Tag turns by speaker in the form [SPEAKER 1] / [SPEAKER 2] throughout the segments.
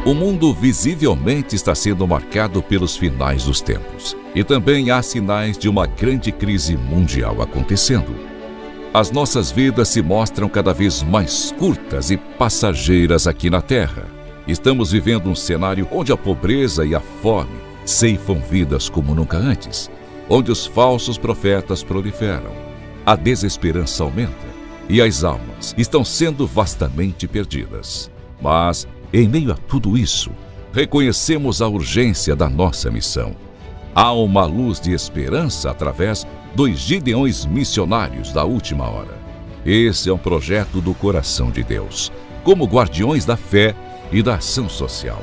[SPEAKER 1] O mundo visivelmente está sendo marcado pelos finais dos tempos. E também há sinais de uma grande crise mundial acontecendo. As nossas vidas se mostram cada vez mais curtas e passageiras aqui na Terra. Estamos vivendo um cenário onde a pobreza e a fome ceifam vidas como nunca antes, onde os falsos profetas proliferam, a desesperança aumenta e as almas estão sendo vastamente perdidas. Mas, em meio a tudo isso, reconhecemos a urgência da nossa missão. Há uma luz de esperança através dos Gideões missionários da última hora. Esse é um projeto do coração de Deus, como guardiões da fé e da ação social.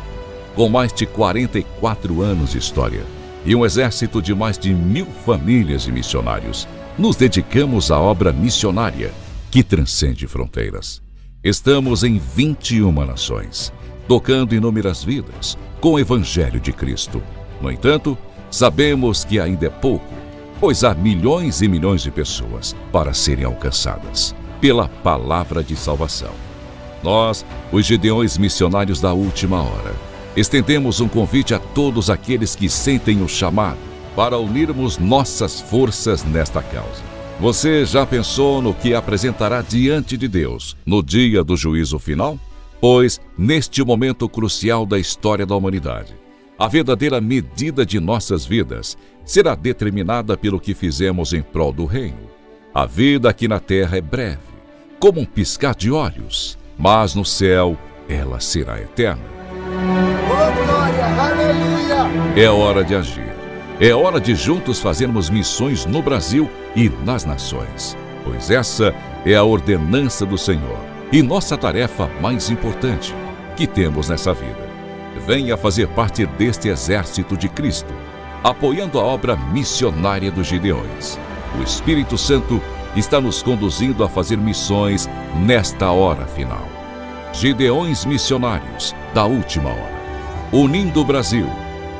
[SPEAKER 1] Com mais de 44 anos de história e um exército de mais de 1.000 famílias de missionários, nos dedicamos à obra missionária que transcende fronteiras. Estamos em 21 nações, tocando inúmeras vidas com o Evangelho de Cristo. No entanto, sabemos que ainda é pouco, pois há milhões e milhões de pessoas para serem alcançadas pela palavra de salvação. Nós, os Gideões missionários da última hora, estendemos um convite a todos aqueles que sentem o chamado para unirmos nossas forças nesta causa. Você já pensou no que apresentará diante de Deus no dia do juízo final? Pois, neste momento crucial da história da humanidade, a verdadeira medida de nossas vidas será determinada pelo que fizemos em prol do reino. A vida aqui na terra é breve, como um piscar de olhos, mas no céu ela será eterna.
[SPEAKER 2] Oh, glória, aleluia!
[SPEAKER 1] É hora de agir. É hora de juntos fazermos missões no Brasil e nas nações, pois essa é a ordenança do Senhor e nossa tarefa mais importante que temos nessa vida. Venha fazer parte deste exército de Cristo, apoiando a obra missionária dos Gideões. O Espírito Santo está nos conduzindo a fazer missões nesta hora final. Gideões missionários da última hora, unindo o Brasil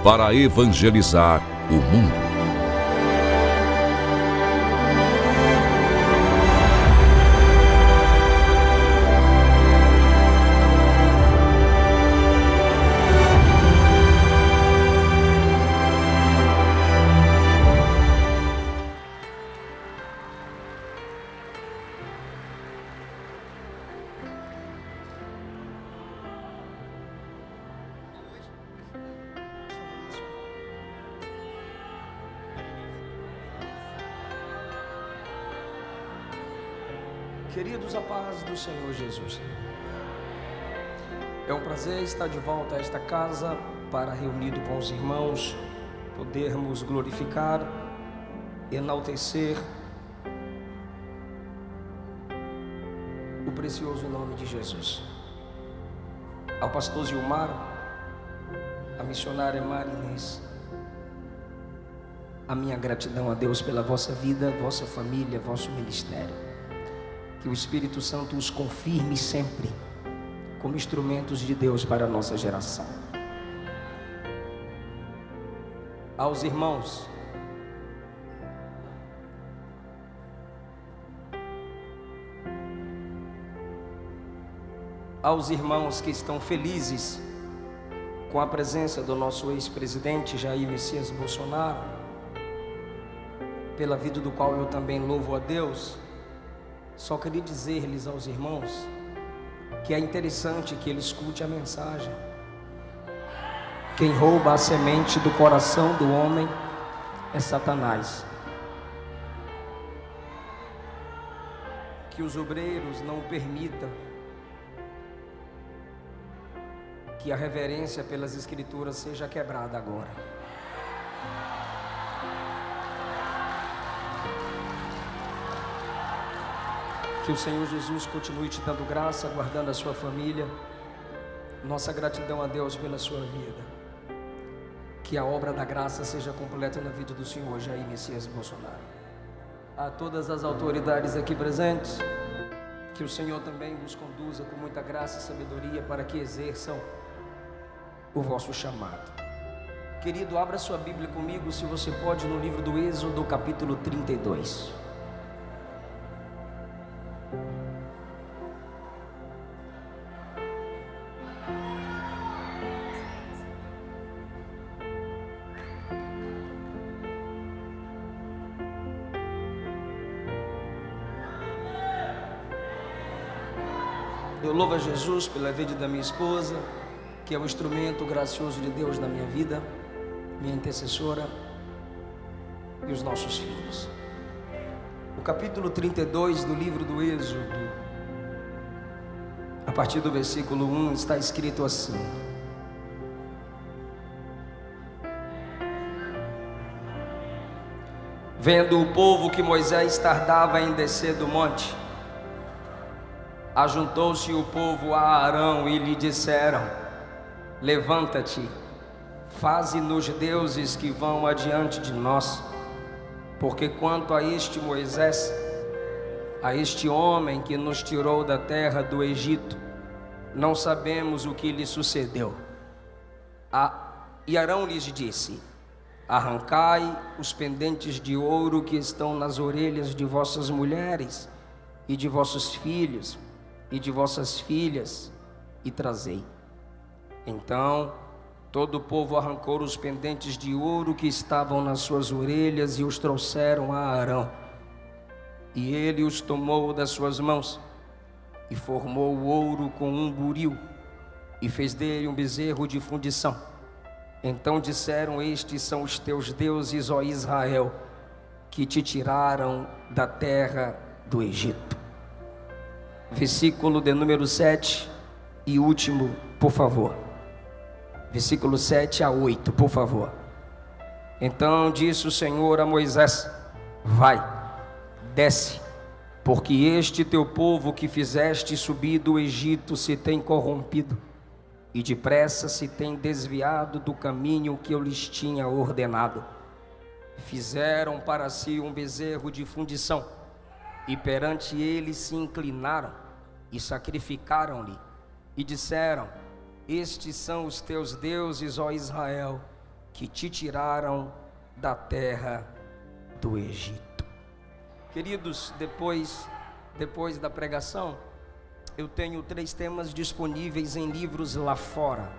[SPEAKER 1] para evangelizar o mundo.
[SPEAKER 3] Queridos, a paz do Senhor Jesus. É um prazer estar de volta a esta casa para, reunido com os irmãos, podermos glorificar, enaltecer o precioso nome de Jesus. Ao pastor Gilmar, a missionária Marinês, a minha gratidão a Deus pela vossa vida, vossa família, vosso ministério. Que o Espírito Santo os confirme sempre como instrumentos de Deus para a nossa geração. Aos irmãos, que estão felizes com a presença do nosso ex-presidente Jair Messias Bolsonaro, pela vida do qual eu também louvo a Deus, só queria dizer-lhes aos irmãos que é interessante que ele escute a mensagem. Quem rouba a semente do coração do homem é Satanás. Que os obreiros não permitam que a reverência pelas Escrituras seja quebrada agora. Que o Senhor Jesus continue te dando graça, guardando a sua família. Nossa gratidão a Deus pela sua vida. Que a obra da graça seja completa na vida do Senhor Jair Messias Bolsonaro. A todas as autoridades aqui presentes, que o Senhor também vos conduza com muita graça e sabedoria para que exerçam o vosso chamado. Querido, abra sua Bíblia comigo, se você pode, no livro do Êxodo, capítulo 32. Eu louvo a Jesus pela vida da minha esposa, que é o instrumento gracioso de Deus na minha vida, minha intercessora, e os nossos filhos. O capítulo 32 do livro do Êxodo, a partir do versículo 1, está escrito assim: Vendo o povo que Moisés tardava em descer do monte, ajuntou-se o povo a Arão e lhe disseram: Levanta-te, faze-nos deuses que vão adiante de nós, porque quanto a este Moisés, a este homem que nos tirou da terra do Egito, não sabemos o que lhe sucedeu. E Arão lhes disse: Arrancai os pendentes de ouro que estão nas orelhas de vossas mulheres e de vossos filhos e de vossas filhas, e trazei. Então todo o povo arrancou os pendentes de ouro que estavam nas suas orelhas e os trouxeram a Arão. E ele os tomou das suas mãos e formou o ouro com um buril e fez dele um bezerro de fundição. Então disseram: Estes são os teus deuses, ó Israel, que te tiraram da terra do Egito. Versículo de número 7 e último, por favor. Versículo 7 a 8, por favor. Então disse o Senhor a Moisés: Vai, desce, porque este teu povo que fizeste subir do Egito se tem corrompido, e depressa se tem desviado do caminho que eu lhes tinha ordenado. Fizeram para si um bezerro de fundição, e perante ele se inclinaram, e sacrificaram-lhe, e disseram: Estes são os teus deuses, ó Israel, que te tiraram da terra do Egito. Queridos, depois da pregação, eu tenho 3 temas disponíveis em livros lá fora.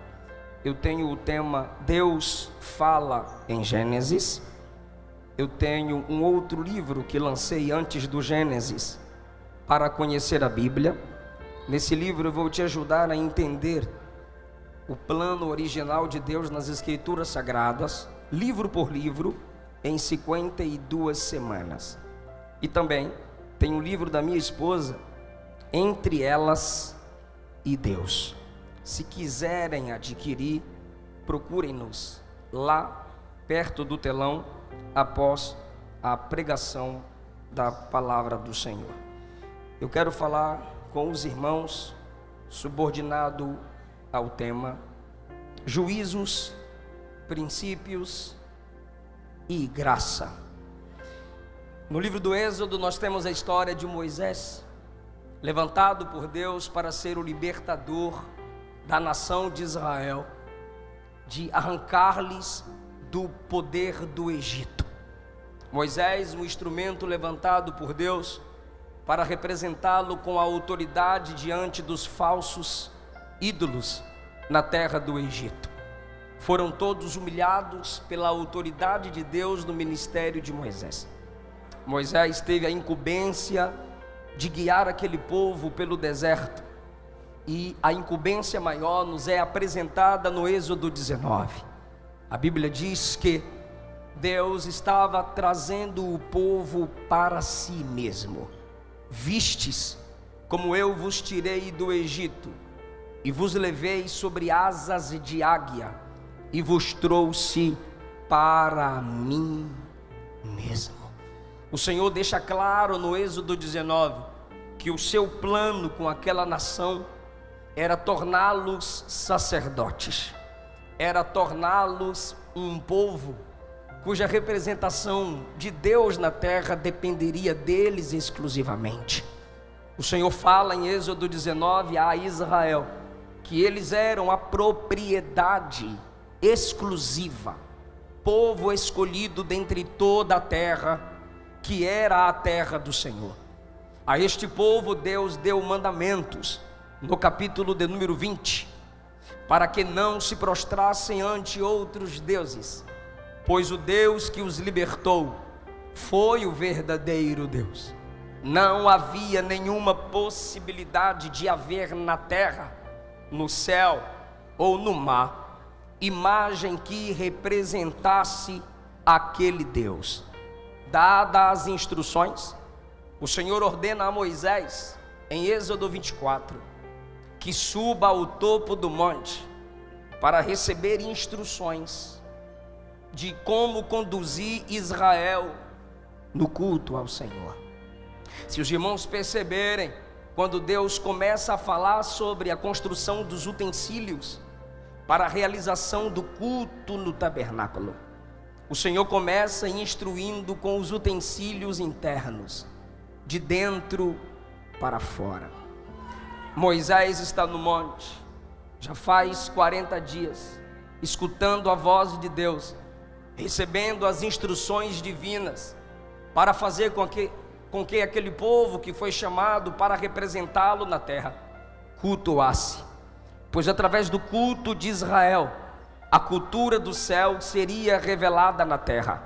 [SPEAKER 3] Eu tenho o tema Deus fala em Gênesis. Eu tenho um outro livro que lancei antes do Gênesis, para conhecer a Bíblia. Nesse livro eu vou te ajudar a entender o plano original de Deus nas Escrituras Sagradas, livro por livro, em 52 semanas. E também tem um livro da minha esposa, Entre Elas e Deus. Se quiserem adquirir, procurem-nos lá perto do telão, após a pregação da palavra do Senhor. Eu quero falar com os irmãos, subordinado ao tema juízos, princípios e graça. No livro do Êxodo nós temos a história de Moisés, levantado por Deus para ser o libertador da nação de Israel, de arrancar-lhes do poder do Egito. Moisés, um instrumento levantado por Deus para representá-lo com a autoridade diante dos falsos ídolos na terra do Egito. Foram todos humilhados pela autoridade de Deus no ministério de Moisés. Moisés teve a incumbência de guiar aquele povo pelo deserto, e a incumbência maior nos é apresentada no Êxodo 19. A Bíblia diz que Deus estava trazendo o povo para si mesmo. Vistes como eu vos tirei do Egito, e vos levei sobre asas de águia, e vos trouxe para mim mesmo. O Senhor deixa claro no Êxodo 19 que o seu plano com aquela nação era torná-los sacerdotes, era torná-los um povo cuja representação de Deus na terra dependeria deles exclusivamente. O Senhor fala em Êxodo 19 a Israel que eles eram a propriedade exclusiva, povo escolhido dentre toda a terra, que era a terra do Senhor. A este povo Deus deu mandamentos no capítulo de número 20, para que não se prostrassem ante outros deuses, pois o Deus que os libertou foi o verdadeiro Deus. Não havia nenhuma possibilidade de haver na terra, no céu ou no mar, imagem que representasse aquele Deus. Dadas as instruções, o Senhor ordena a Moisés, em Êxodo 24, que suba ao topo do monte para receber instruções de como conduzir Israel no culto ao Senhor. Se os irmãos perceberem, quando Deus começa a falar sobre a construção dos utensílios para a realização do culto no tabernáculo, o Senhor começa instruindo com os utensílios internos, de dentro para fora. Moisés está no monte, já faz 40 dias, escutando a voz de Deus, recebendo as instruções divinas, para fazer com que aquele povo que foi chamado para representá-lo na terra, cultuasse. Pois através do culto de Israel, a cultura do céu seria revelada na terra.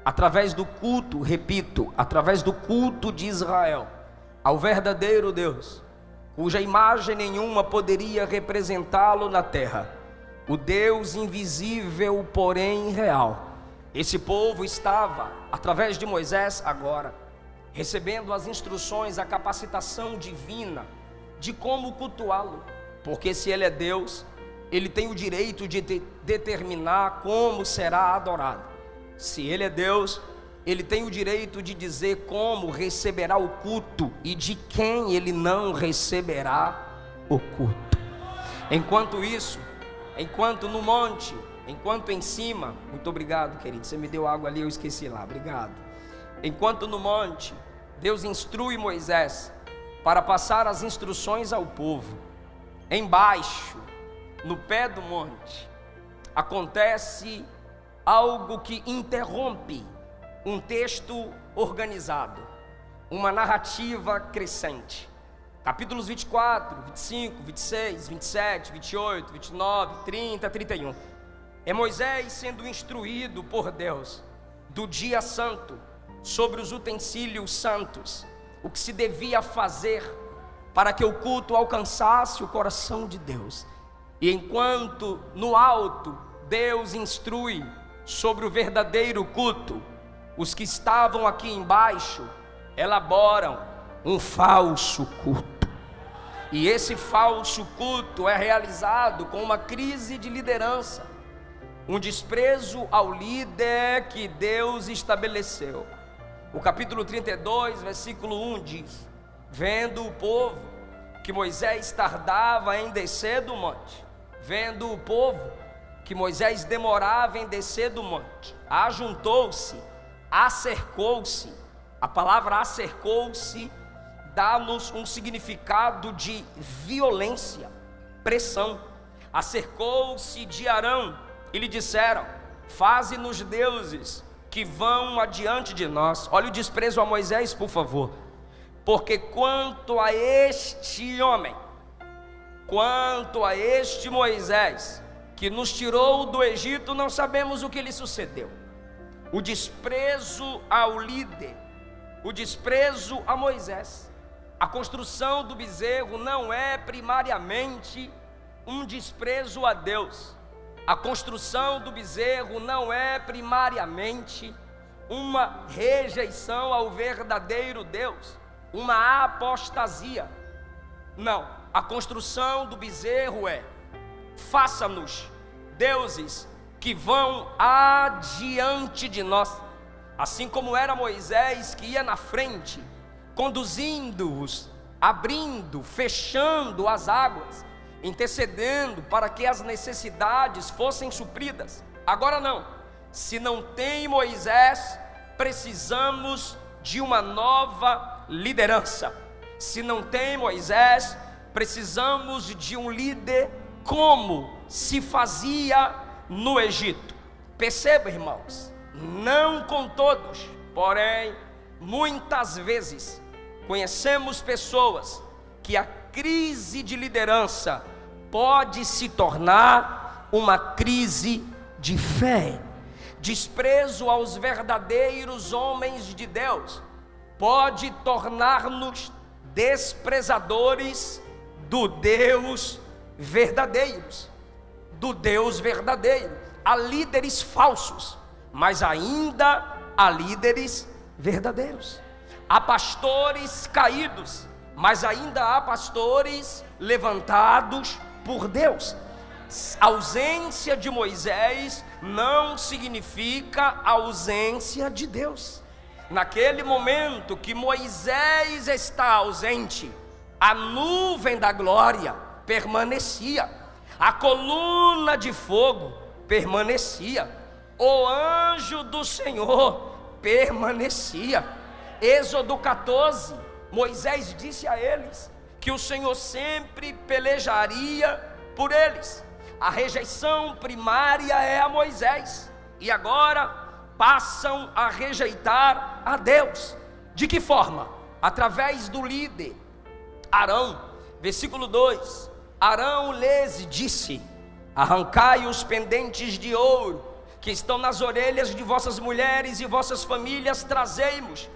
[SPEAKER 3] Através do culto, repito, através do culto de Israel, ao verdadeiro Deus, cuja imagem nenhuma poderia representá-lo na terra, o Deus invisível, porém real. Esse povo estava, através de Moisés agora, recebendo as instruções, a capacitação divina de como cultuá-lo, porque se Ele é Deus, Ele tem o direito de determinar como será adorado. Se Ele é Deus, Ele tem o direito de dizer como receberá o culto e de quem Ele não receberá o culto. Enquanto isso, enquanto no monte, enquanto em cima, muito obrigado, querido, você me deu água ali, eu esqueci lá, obrigado. Enquanto no monte, Deus instrui Moisés para passar as instruções ao povo. Embaixo, no pé do monte, acontece algo que interrompe um texto organizado, uma narrativa crescente. Capítulos 24, 25, 26, 27, 28, 29, 30, 31. É Moisés sendo instruído por Deus do dia santo, sobre os utensílios santos, o que se devia fazer para que o culto alcançasse o coração de Deus. E enquanto no alto Deus instrui sobre o verdadeiro culto, os que estavam aqui embaixo elaboram um falso culto. E esse falso culto é realizado com uma crise de liderança, um desprezo ao líder que Deus estabeleceu. O capítulo 32, versículo 1 diz: vendo o povo que Moisés tardava em descer do monte, vendo o povo que Moisés demorava em descer do monte, ajuntou-se, acercou-se. A palavra acercou-se dá-nos um significado de violência, pressão. Acercou-se de Arão e lhe disseram: faze-nos deuses que vão adiante de nós. Olha o desprezo a Moisés, por favor. Porque quanto a este homem, quanto a este Moisés, que nos tirou do Egito, não sabemos o que lhe sucedeu. O desprezo ao líder, o desprezo a Moisés. A construção do bezerro não é primariamente um desprezo a Deus. A construção do bezerro não é primariamente uma rejeição ao verdadeiro Deus, uma apostasia. Não, a construção do bezerro é: faça-nos deuses que vão adiante de nós. Assim como era Moisés que ia na frente, conduzindo-os, abrindo, fechando as águas, intercedendo para que as necessidades fossem supridas. Agora não, se não tem Moisés, precisamos de uma nova liderança. Se não tem Moisés, precisamos de um líder como se fazia no Egito. Perceba, irmãos, não com todos, porém muitas vezes conhecemos pessoas que a crise de liderança pode se tornar uma crise de fé. Desprezo aos verdadeiros homens de Deus pode tornar-nos desprezadores do Deus verdadeiros, do Deus verdadeiro. Há líderes falsos, mas ainda há líderes verdadeiros. Há pastores caídos, mas ainda há pastores levantados por Deus. A ausência de Moisés não significa ausência de Deus. Naquele momento que Moisés está ausente, a nuvem da glória permanecia, a coluna de fogo permanecia, o anjo do Senhor permanecia. Êxodo 14, Moisés disse a eles que o Senhor sempre pelejaria por eles. A rejeição primária é a Moisés, e agora passam a rejeitar a Deus. De que forma? Através do líder Arão. Versículo 2: Arão lhes disse: arrancai os pendentes de ouro que estão nas orelhas de vossas mulheres e vossas famílias, trazei-mos.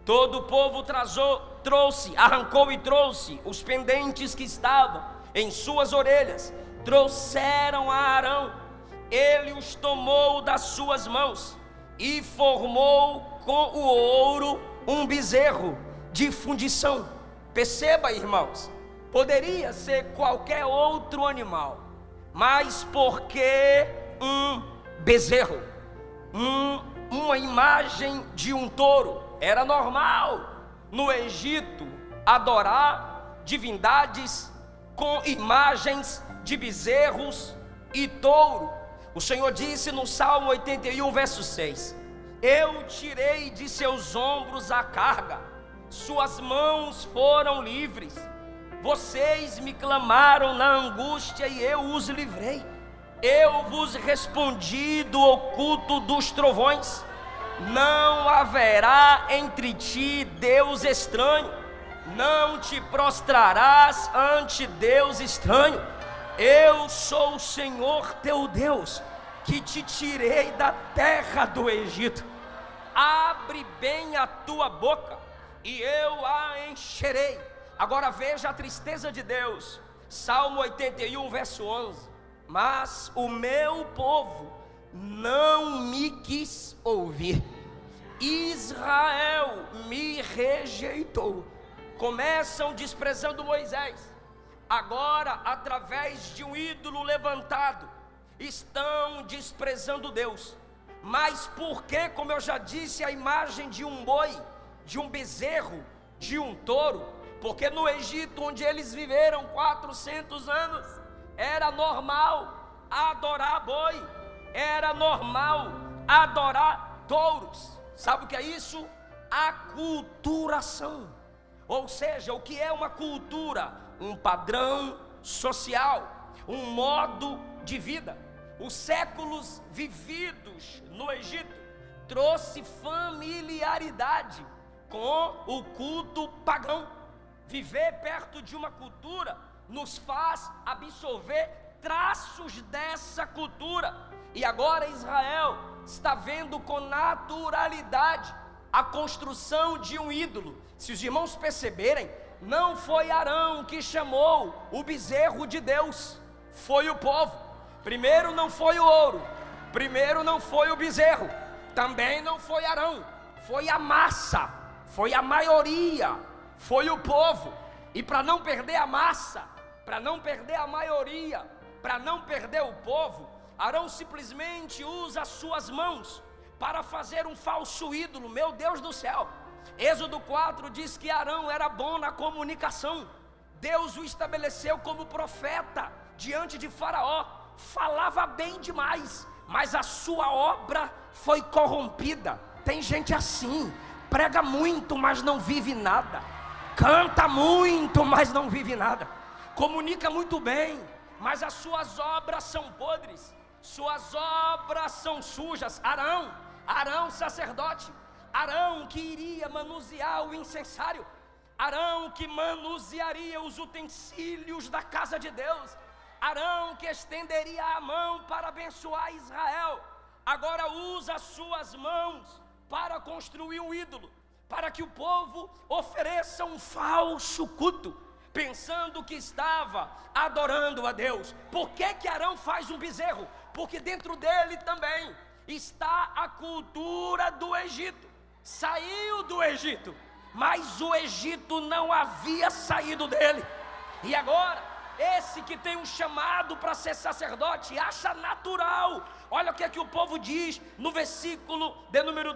[SPEAKER 3] Todo o povo arrancou e trouxe os pendentes que estavam em suas orelhas, trouxeram a Arão. Ele os tomou das suas mãos e formou com o ouro um bezerro de fundição. Perceba, irmãos, poderia ser qualquer outro animal, mas porque um bezerro, uma imagem de um touro? Era normal no Egito adorar divindades com imagens de bezerros e touro. O Senhor disse no Salmo 81, verso 6: eu tirei de seus ombros a carga, suas mãos foram livres. Vocês me clamaram na angústia e eu os livrei. Eu vos respondi do oculto dos trovões. Não haverá entre ti Deus estranho, não te prostrarás ante Deus estranho. Eu sou o Senhor teu Deus, que te tirei da terra do Egito. Abre bem a tua boca e eu a encherei. Agora veja a tristeza de Deus. Salmo 81, verso 11: mas o meu povo não me quis ouvir, Israel me rejeitou. Começam desprezando Moisés, agora através de um ídolo levantado, estão desprezando Deus. Mas por que, como eu já disse, a imagem de um boi, de um bezerro, de um touro? Porque no Egito, onde eles viveram 400 anos, era normal adorar boi, era normal adorar touros. Sabe o que é isso? Aculturação. Ou seja, o que é uma cultura? Um padrão social, um modo de vida. Os séculos vividos no Egito trouxe familiaridade com o culto pagão. Viver perto de uma cultura nos faz absorver traços dessa cultura. E agora Israel está vendo com naturalidade a construção de um ídolo. Se os irmãos perceberem, não foi Arão que chamou o bezerro de Deus, foi o povo. Primeiro não foi o ouro, primeiro não foi o bezerro, também não foi Arão, foi a massa, foi a maioria, foi o povo. E para não perder a massa, para não perder a maioria, para não perder o povo, Arão simplesmente usa as suas mãos para fazer um falso ídolo. Meu Deus do céu! Êxodo 4 diz que Arão era bom na comunicação. Deus o estabeleceu como profeta diante de Faraó. Falava bem demais, mas a sua obra foi corrompida. Tem gente assim, prega muito, mas não vive nada. Canta muito, mas não vive nada. Comunica muito bem, mas as suas obras são podres. Suas obras são sujas. Arão sacerdote, Arão que iria manusear o incensário, Arão que manusearia os utensílios da casa de Deus, Arão que estenderia a mão para abençoar Israel, agora usa as suas mãos para construir um ídolo, para que o povo ofereça um falso culto, pensando que estava adorando a Deus. Por que Arão faz um bezerro? Porque dentro dele também está a cultura do Egito. Saiu do Egito, mas o Egito não havia saído dele. E agora, esse que tem um chamado para ser sacerdote, acha natural. Olha o que é que o povo diz no versículo de número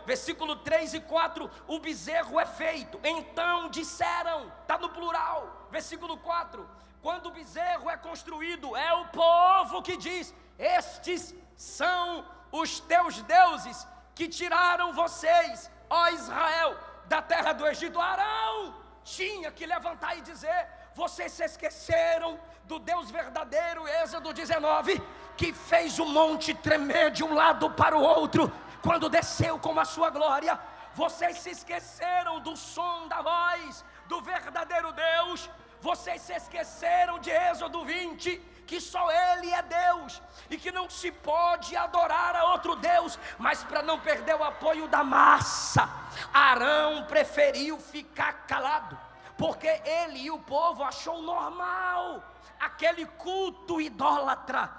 [SPEAKER 3] versículo 3 e 4, o bezerro é feito. Então disseram, está no plural, versículo 4, quando o bezerro é construído, é o povo que diz: estes são os teus deuses que tiraram vocês, ó Israel, da terra do Egito. Arão tinha que levantar e dizer: vocês se esqueceram do Deus verdadeiro, Êxodo 19, que fez o monte tremer de um lado para o outro, quando desceu com a sua glória. Vocês se esqueceram do som da voz do verdadeiro Deus. Vocês se esqueceram de Êxodo 20, que só Ele é Deus, e que não se pode adorar a outro Deus. Mas para não perder o apoio da massa, Arão preferiu ficar calado, porque ele e o povo achou normal aquele culto idólatra.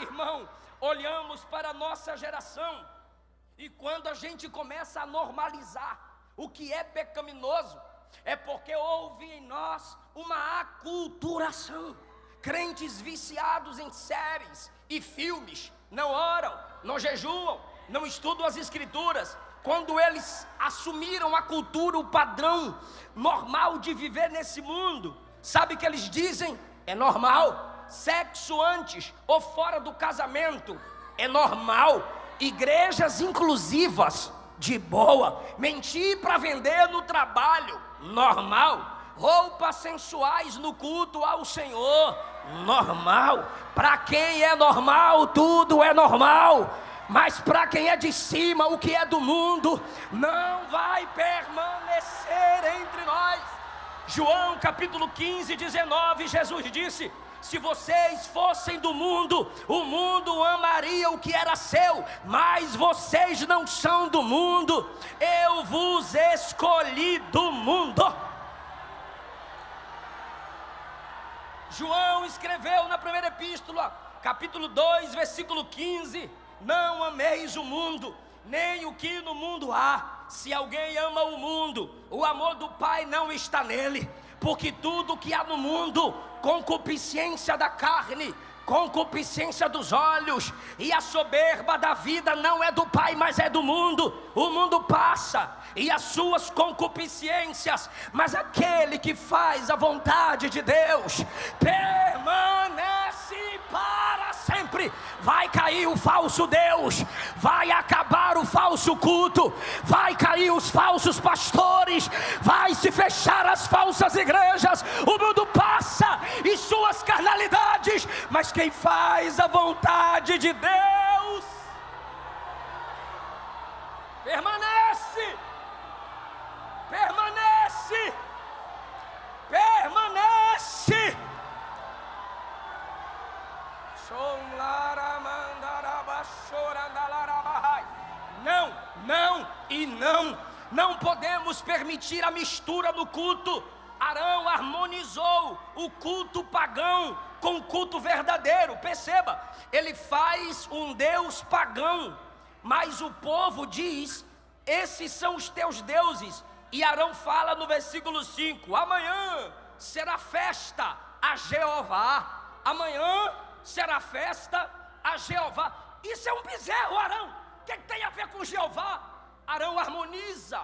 [SPEAKER 3] Irmão, olhamos para a nossa geração, e quando a gente começa a normalizar o que é pecaminoso, é porque houve em nós uma aculturação. Crentes viciados em séries e filmes, não oram, não jejuam, não estudam as escrituras. Quando eles assumiram a cultura, o padrão normal de viver nesse mundo, sabe o que eles dizem? É normal. Sexo antes ou fora do casamento é normal. Igrejas inclusivas, de boa. Mentir para vender no trabalho, normal. Roupas sensuais no culto ao Senhor, normal. Para quem é normal, tudo é normal. Mas para quem é de cima, o que é do mundo não vai permanecer entre nós. João capítulo 15, 19, Jesus disse: se vocês fossem do mundo, o mundo amaria o que era seu, mas vocês não são do mundo, eu vos escolhi do mundo. João escreveu na primeira epístola, capítulo 2, versículo 15: não ameis o mundo, nem o que no mundo há. Se alguém ama o mundo, o amor do Pai não está nele. Porque tudo que há no mundo, concupiscência da carne, concupiscência dos olhos e a soberba da vida, não é do Pai, mas é do mundo. O mundo passa e as suas concupiscências, mas aquele que faz a vontade de Deus permanece para sempre. Vai cair o falso Deus, vai acabar o falso culto, vai cair os falsos pastores, vai se fechar as falsas igrejas. O mundo passa e suas carnalidades, mas quem faz a vontade de Deus permanece, permanece, permanece. Não, não e não podemos permitir a mistura no culto. Arão harmonizou o culto pagão com o culto verdadeiro. Perceba, ele faz um Deus pagão, mas o povo diz: esses são os teus deuses. E Arão fala no versículo 5: amanhã será festa a Jeová. Amanhã será festa a Jeová. Isso é um bezerro, Arão. O que tem a ver com Jeová? Arão harmoniza,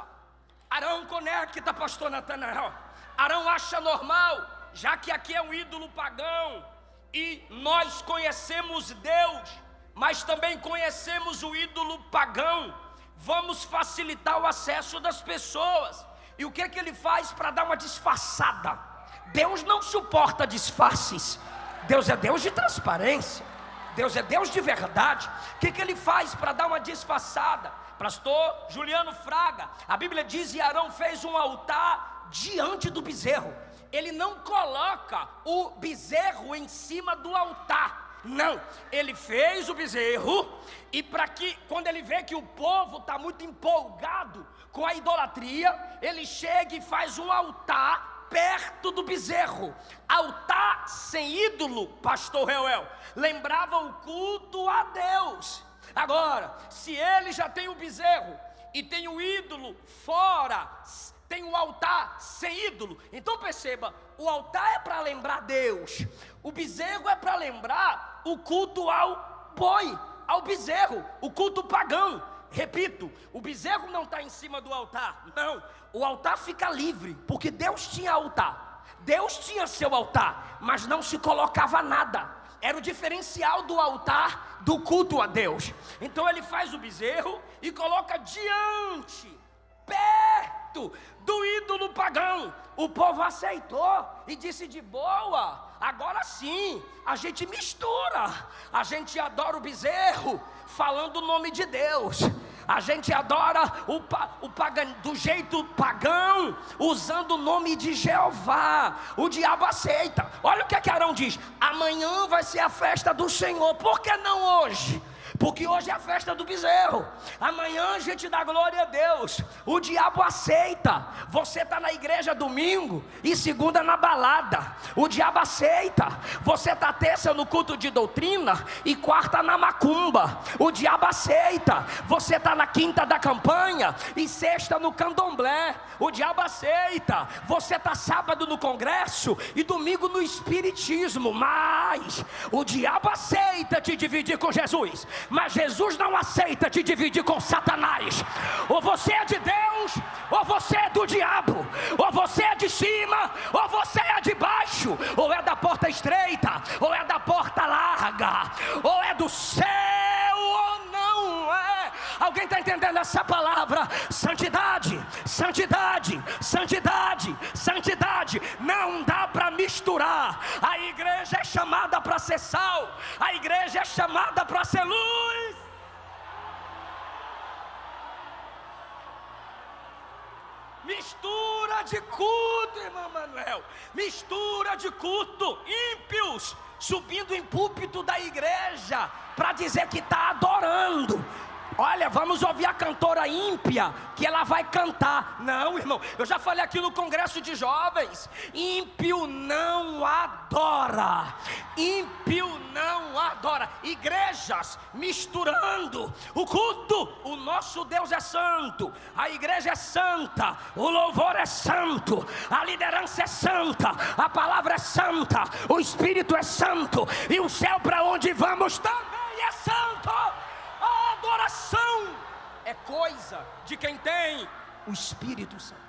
[SPEAKER 3] Arão conecta, pastor Natanael. Arão acha normal, já que aqui é um ídolo pagão e nós conhecemos Deus, mas também conhecemos o ídolo pagão, vamos facilitar o acesso das pessoas. E o que é que ele faz para dar uma disfarçada? Deus não suporta disfarces. Deus é Deus de transparência, Deus é Deus de verdade. O que ele faz para dar uma disfarçada? Pastor Juliano Fraga, a Bíblia diz: e Arão fez um altar diante do bezerro. Ele não coloca o bezerro em cima do altar. Não, ele fez o bezerro, e para que, quando ele vê que o povo está muito empolgado com a idolatria, ele chega e faz um altar perto do bezerro. Altar sem ídolo, pastor Reuel, lembrava o culto a Deus. Agora, se ele já tem o bezerro e tem o ídolo fora, tem um altar sem ídolo, então perceba, o altar é para lembrar Deus, o bezerro é para lembrar o culto ao boi, ao bezerro, o culto pagão. Repito, o bezerro não está em cima do altar, não, o altar fica livre, porque Deus tinha altar, Deus tinha seu altar, mas não se colocava nada, era o diferencial do altar do culto a Deus. Então ele faz o bezerro e coloca diante, perto do ídolo pagão. O povo aceitou e disse: de boa, agora sim, a gente mistura, a gente adora o bezerro falando o nome de Deus, a gente adora o pagão do jeito pagão, usando o nome de Jeová. O diabo aceita. Olha o que Arão diz: amanhã vai ser a festa do Senhor, por que não hoje? Porque hoje é a festa do bezerro, amanhã a gente dá glória a Deus. O diabo aceita. Você está na igreja domingo e segunda na balada, o diabo aceita. Você está terça no culto de doutrina e quarta na macumba, o diabo aceita. Você está na quinta da campanha e sexta no candomblé, o diabo aceita. Você está sábado no congresso e domingo no espiritismo, mas o diabo aceita te dividir com Jesus, mas Jesus não aceita te dividir com Satanás. Ou você é de Deus, ou você é do diabo, ou você é de cima, ou você é de baixo, ou é da porta estreita, ou é da porta larga, ou é do céu, ou não é. Alguém está entendendo essa palavra? Santidade, santidade, santidade, santidade. Não dá para misturar. A igreja é chamada para ser sal, a igreja é chamada para ser luz. Mistura de culto, irmão Manuel, mistura de culto. Ímpios subindo em púlpito da igreja para dizer que está adorando. Olha, vamos ouvir a cantora ímpia, que ela vai cantar. Não, irmão, eu já falei aqui no congresso de jovens: ímpio não adora, ímpio não adora. Igrejas misturando o culto. O nosso Deus é santo, a igreja é santa, o louvor é santo, a liderança é santa, a palavra é santa, o Espírito é santo, e o céu para onde vamos também é santo. A adoração é coisa de quem tem o Espírito Santo.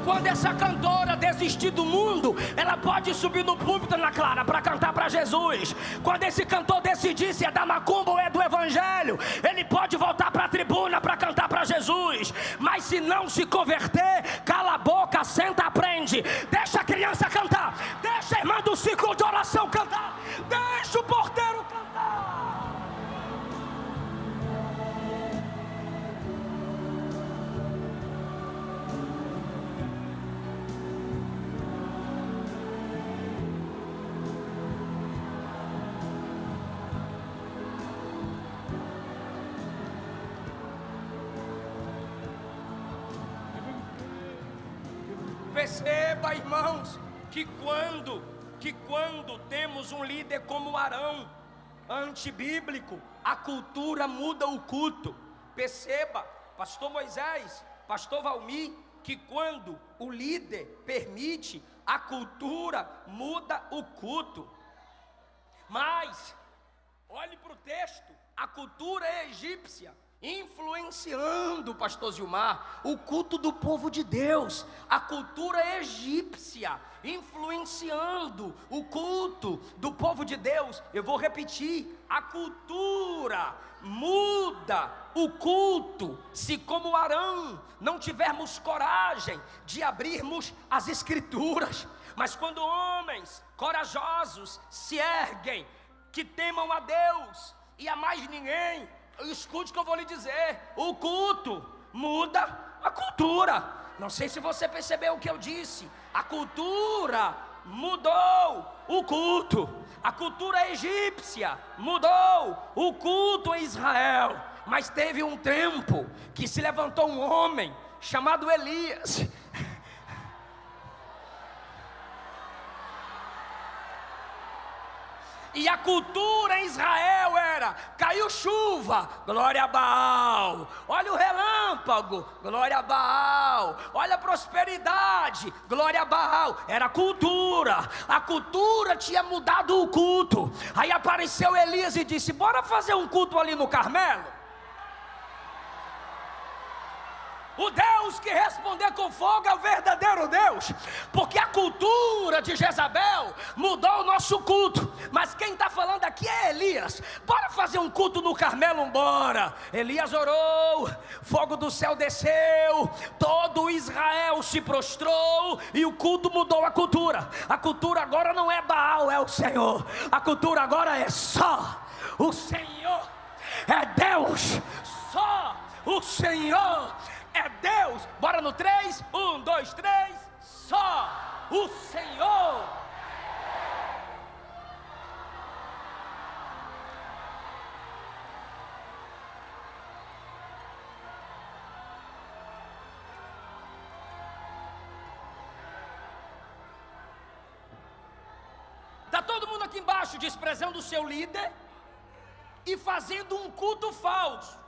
[SPEAKER 3] Quando essa cantora desistir do mundo, ela pode subir no púlpito, Ana Clara, para cantar para Jesus. Quando esse cantor decidir se é da macumba ou é do evangelho, ele pode voltar para a tribuna para cantar para Jesus. Mas se não se converter, cala a boca, senta, aprende. Deixa a criança cantar, deixa a irmã do ciclo de oração cantar, deixa o porteiro cantar. Perceba, irmãos, que quando temos um líder como Arão, antibíblico, a cultura muda o culto. Perceba, pastor Moisés, pastor Valmir, que quando o líder permite, a cultura muda o culto. Mas, olhe para o texto, a cultura egípcia influenciando, pastor Zilmar, o culto do povo de Deus. A cultura egípcia influenciando o culto do povo de Deus. Eu vou repetir: a cultura muda o culto, se como Arão não tivermos coragem de abrirmos as Escrituras. Mas quando homens corajosos se erguem, que temam a Deus e a mais ninguém, escute o que eu vou lhe dizer: o culto muda a cultura. Não sei se você percebeu o que eu disse. A cultura mudou o culto. A cultura egípcia mudou o culto em Israel. Mas teve um tempo que se levantou um homem chamado Elias. E a cultura em Israel era: caiu chuva, glória a Baal. Olha o relâmpago, glória a Baal. Olha a prosperidade, glória a Baal. Era a cultura. A cultura tinha mudado o culto. Aí apareceu Elias e disse: bora fazer um culto ali no Carmelo. O Deus que responder com fogo é o verdadeiro Deus, porque a cultura de Jezabel mudou o nosso culto. Mas quem está falando aqui é Elias. Bora fazer um culto no Carmelo, bora. Elias orou, fogo do céu desceu, todo Israel se prostrou e o culto mudou a cultura. A cultura agora não é Baal, é o Senhor. A cultura agora é só o Senhor. É Deus, só o Senhor é Deus. Bora no 3, 1, 2, 3. Só o Senhor. Está todo mundo aqui embaixo desprezando o seu líder e fazendo um culto falso.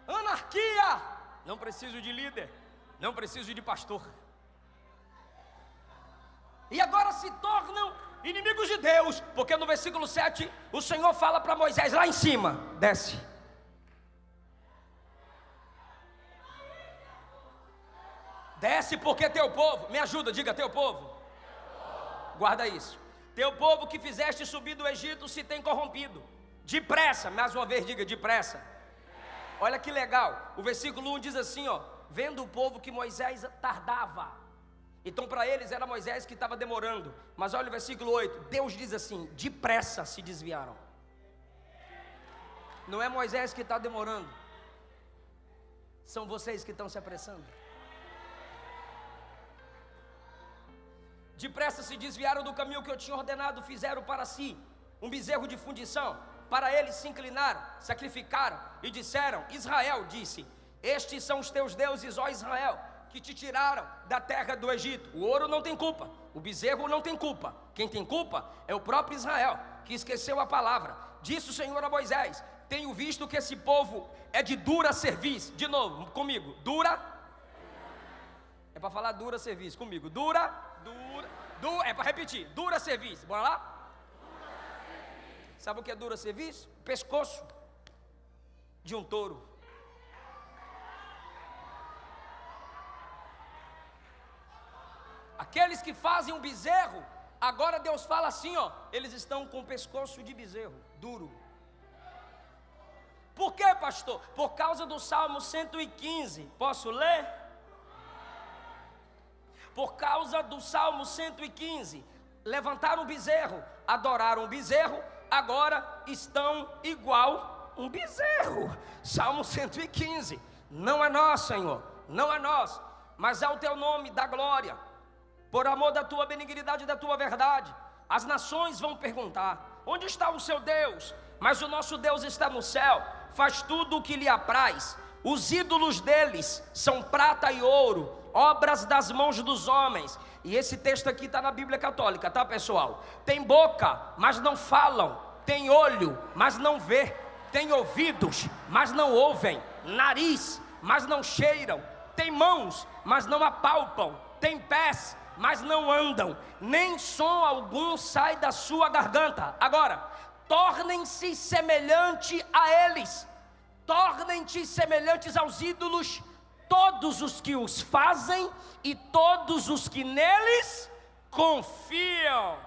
[SPEAKER 3] Anarquia. Não preciso de líder, não preciso de pastor. E agora se tornam inimigos de Deus, porque no versículo 7 o Senhor fala para Moisés lá em cima: desce. Desce, porque teu povo, me ajuda, diga teu povo. Guarda isso. Teu povo que fizeste subir do Egito se tem corrompido. Depressa, mais uma vez diga depressa. Olha que legal, o versículo 1 diz assim, ó: vendo o povo que Moisés tardava. Então para eles era Moisés que estava demorando. Mas olha o versículo 8, Deus diz assim: depressa se desviaram. Não é Moisés que está demorando, são vocês que estão se apressando. Depressa se desviaram do caminho que eu tinha ordenado, fizeram para si um bezerro de fundição. Para eles se inclinaram, sacrificaram e disseram: Israel disse: estes são os teus deuses, ó Israel, que te tiraram da terra do Egito. O ouro não tem culpa, o bezerro não tem culpa. Quem tem culpa é o próprio Israel, que esqueceu a palavra. Disse o Senhor a Moisés: tenho visto que esse povo é de dura serviço. De novo, comigo, dura. É para falar dura serviço, comigo, dura, é para repetir, dura serviço, bora lá? Sabe o que é dura serviço? Pescoço de um touro. Aqueles que fazem um bezerro, agora Deus fala assim, ó: eles estão com o pescoço de bezerro, duro. Por quê, pastor? Por causa do Salmo 115. Posso ler? Por causa do Salmo 115. Levantaram um bezerro, adoraram um bezerro, agora estão igual um bezerro. Salmo 115. Não é nós, Senhor, não é nós, mas é o teu nome da glória. Por amor da tua benignidade e da tua verdade, as nações vão perguntar: onde está o seu Deus? Mas o nosso Deus está no céu, faz tudo o que lhe apraz. Os ídolos deles são prata e ouro, obras das mãos dos homens. E esse texto aqui está na Bíblia Católica, tá, pessoal? Tem boca, mas não falam. Tem olho, mas não vê. Tem ouvidos, mas não ouvem. Nariz, mas não cheiram. Tem mãos, mas não apalpam. Tem pés, mas não andam. Nem som algum sai da sua garganta. Agora, tornem-se semelhante a eles. Tornem-te semelhantes aos ídolos, todos os que os fazem e todos os que neles confiam.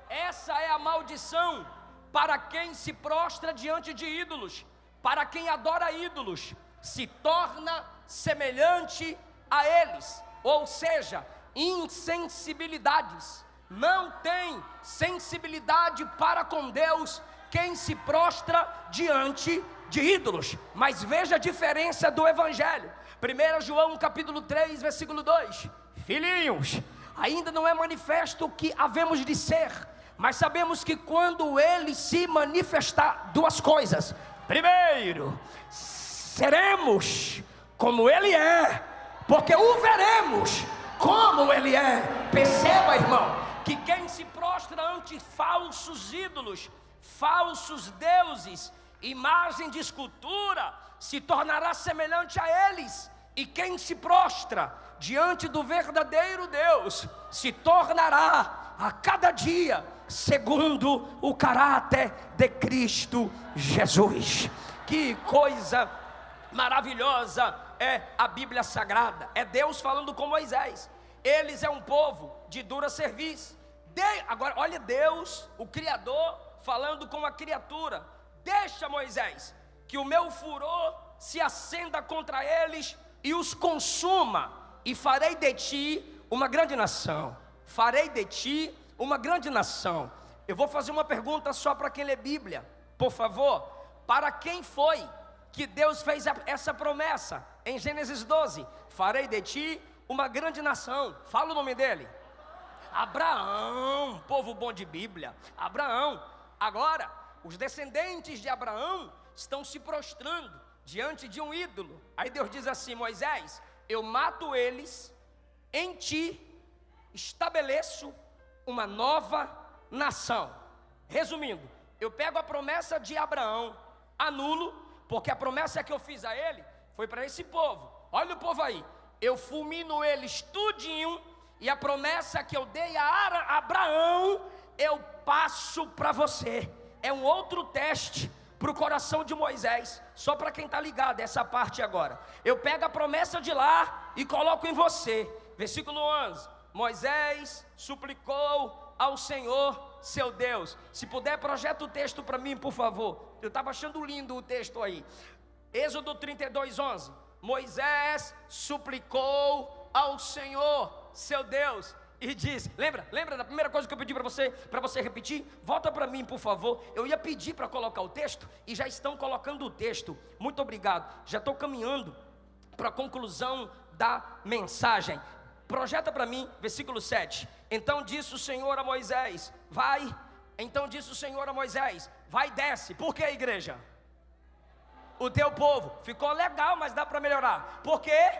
[SPEAKER 3] Essa é a maldição para quem se prostra diante de ídolos, para quem adora ídolos, se torna semelhante a eles, ou seja, insensibilidades. Não tem sensibilidade para com Deus quem se prostra diante de ídolos. Mas veja a diferença do Evangelho. 1 João capítulo 3, versículo 2: Filhinhos, ainda não é manifesto o que havemos de ser, mas sabemos que quando Ele se manifestar, duas coisas: primeiro, seremos como Ele é, porque o veremos como Ele é. Perceba, irmão, que quem se prostra ante falsos ídolos, falsos deuses, imagem de escultura, se tornará semelhante a eles. E quem se prostra diante do verdadeiro Deus, se tornará a cada dia segundo o caráter de Cristo Jesus. Que coisa maravilhosa é a Bíblia Sagrada. É Deus falando com Moisés. Eles é um povo de dura cerviz. Agora olha Deus, o Criador, falando com a criatura: deixa, Moisés, que o meu furor se acenda contra eles e os consuma, e farei de ti uma grande nação. Farei de ti uma grande nação. Eu vou fazer uma pergunta só para quem lê Bíblia, por favor. Para quem foi que Deus fez essa promessa? Em Gênesis 12: farei de ti uma grande nação. Fala o nome dele: Abraão. Povo bom de Bíblia, Abraão. Agora, os descendentes de Abraão estão se prostrando diante de um ídolo. Aí Deus diz assim: Moisés, eu mato eles, em ti estabeleço uma nova nação. Resumindo, eu pego a promessa de Abraão, anulo, porque a promessa que eu fiz a ele foi para esse povo. Olha o povo aí, eu fulmino eles tudinho, e a promessa que eu dei a Abraão, eu passo para você. É um outro teste para o coração de Moisés, só para quem está ligado essa parte agora. Eu pego a promessa de lá e coloco em você. Versículo 11: Moisés suplicou ao Senhor seu Deus. Se puder, projeta o texto para mim, por favor. Eu estava achando lindo o texto aí. Êxodo 32, 11: Moisés suplicou ao Senhor seu Deus e diz, lembra da primeira coisa que eu pedi para você repetir? Volta para mim, por favor. Eu ia pedir para colocar o texto e já estão colocando o texto. Muito obrigado. Já estou caminhando para a conclusão da mensagem. Projeta para mim, versículo 7. Então disse o Senhor a Moisés: vai. Então disse o Senhor a Moisés: vai, desce. Por que, igreja? O teu povo. Ficou legal, mas dá para melhorar. Por quê?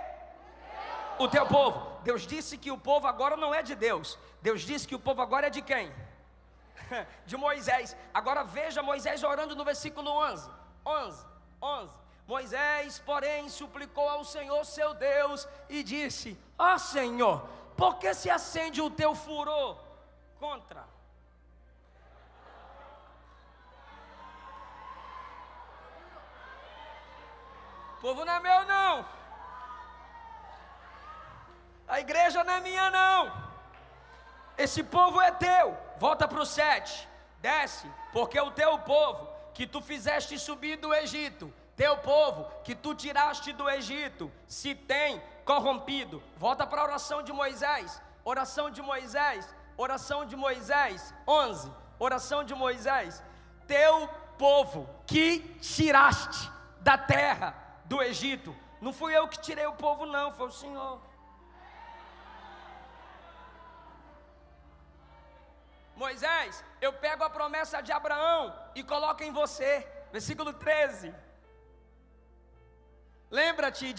[SPEAKER 3] O teu povo. Deus disse que o povo agora não é de Deus. Deus disse que o povo agora é de quem? De Moisés. Agora veja Moisés orando no versículo 11. Moisés, porém, suplicou ao Senhor seu Deus e disse: ó Senhor, por que se acende o teu furor contra? O povo não é meu não. A igreja não é minha não. Esse povo é teu. Volta para o 7. Desce, porque o teu povo que tu fizeste subir do Egito, teu povo que tu tiraste do Egito, se tem corrompido. Volta para a oração de Moisés. Oração de Moisés. 11. Oração de Moisés. Teu povo que tiraste da terra do Egito. Não fui eu que tirei o povo não, foi o Senhor. Moisés, eu pego a promessa de Abraão e coloco em você. Versículo 13. Lembra-te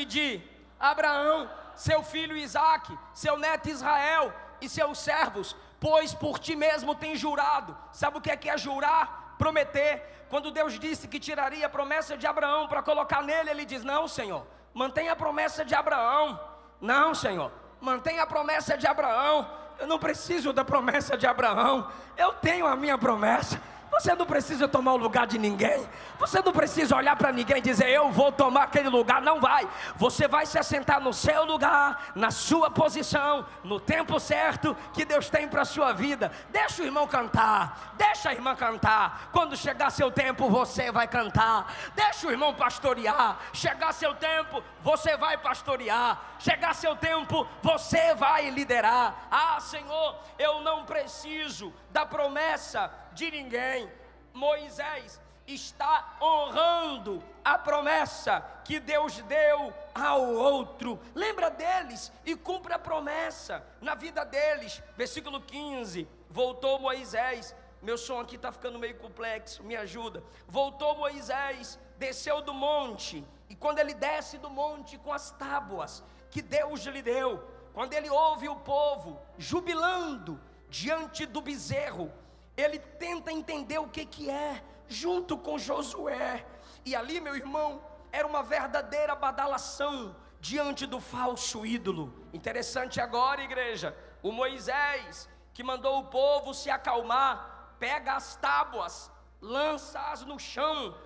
[SPEAKER 3] de Abraão, seu filho Isaque, seu neto Israel e seus servos, pois por ti mesmo tem jurado. Sabe o que é jurar? Prometer. Quando Deus disse que tiraria a promessa de Abraão para colocar nele, ele diz: não, Senhor, mantenha a promessa de Abraão. Não, Senhor, mantenha a promessa de Abraão. Eu não preciso da promessa de Abraão, eu tenho a minha promessa. Você não precisa tomar o lugar de ninguém. Você não precisa olhar para ninguém e dizer: eu vou tomar aquele lugar. Não vai. Você vai se assentar no seu lugar, na sua posição, no tempo certo que Deus tem para a sua vida. Deixa o irmão cantar, deixa a irmã cantar. Quando chegar seu tempo, você vai cantar. Deixa o irmão pastorear. Chegar seu tempo, você vai pastorear. Chegar seu tempo, você vai liderar. Ah, Senhor, eu não preciso da promessa de ninguém. Moisés está honrando a promessa que Deus deu ao outro. Lembra deles e cumpre a promessa na vida deles. Versículo 15: voltou Moisés. Meu som aqui está ficando meio complexo, me ajuda. Voltou Moisés, desceu do monte. E quando ele desce do monte com as tábuas que Deus lhe deu, quando ele ouve o povo jubilando diante do bezerro, ele tenta entender o que é, junto com Josué. E ali, meu irmão, era uma verdadeira badalação diante do falso ídolo. Interessante agora, igreja, o Moisés que mandou o povo se acalmar, pega as tábuas, lança-as no chão.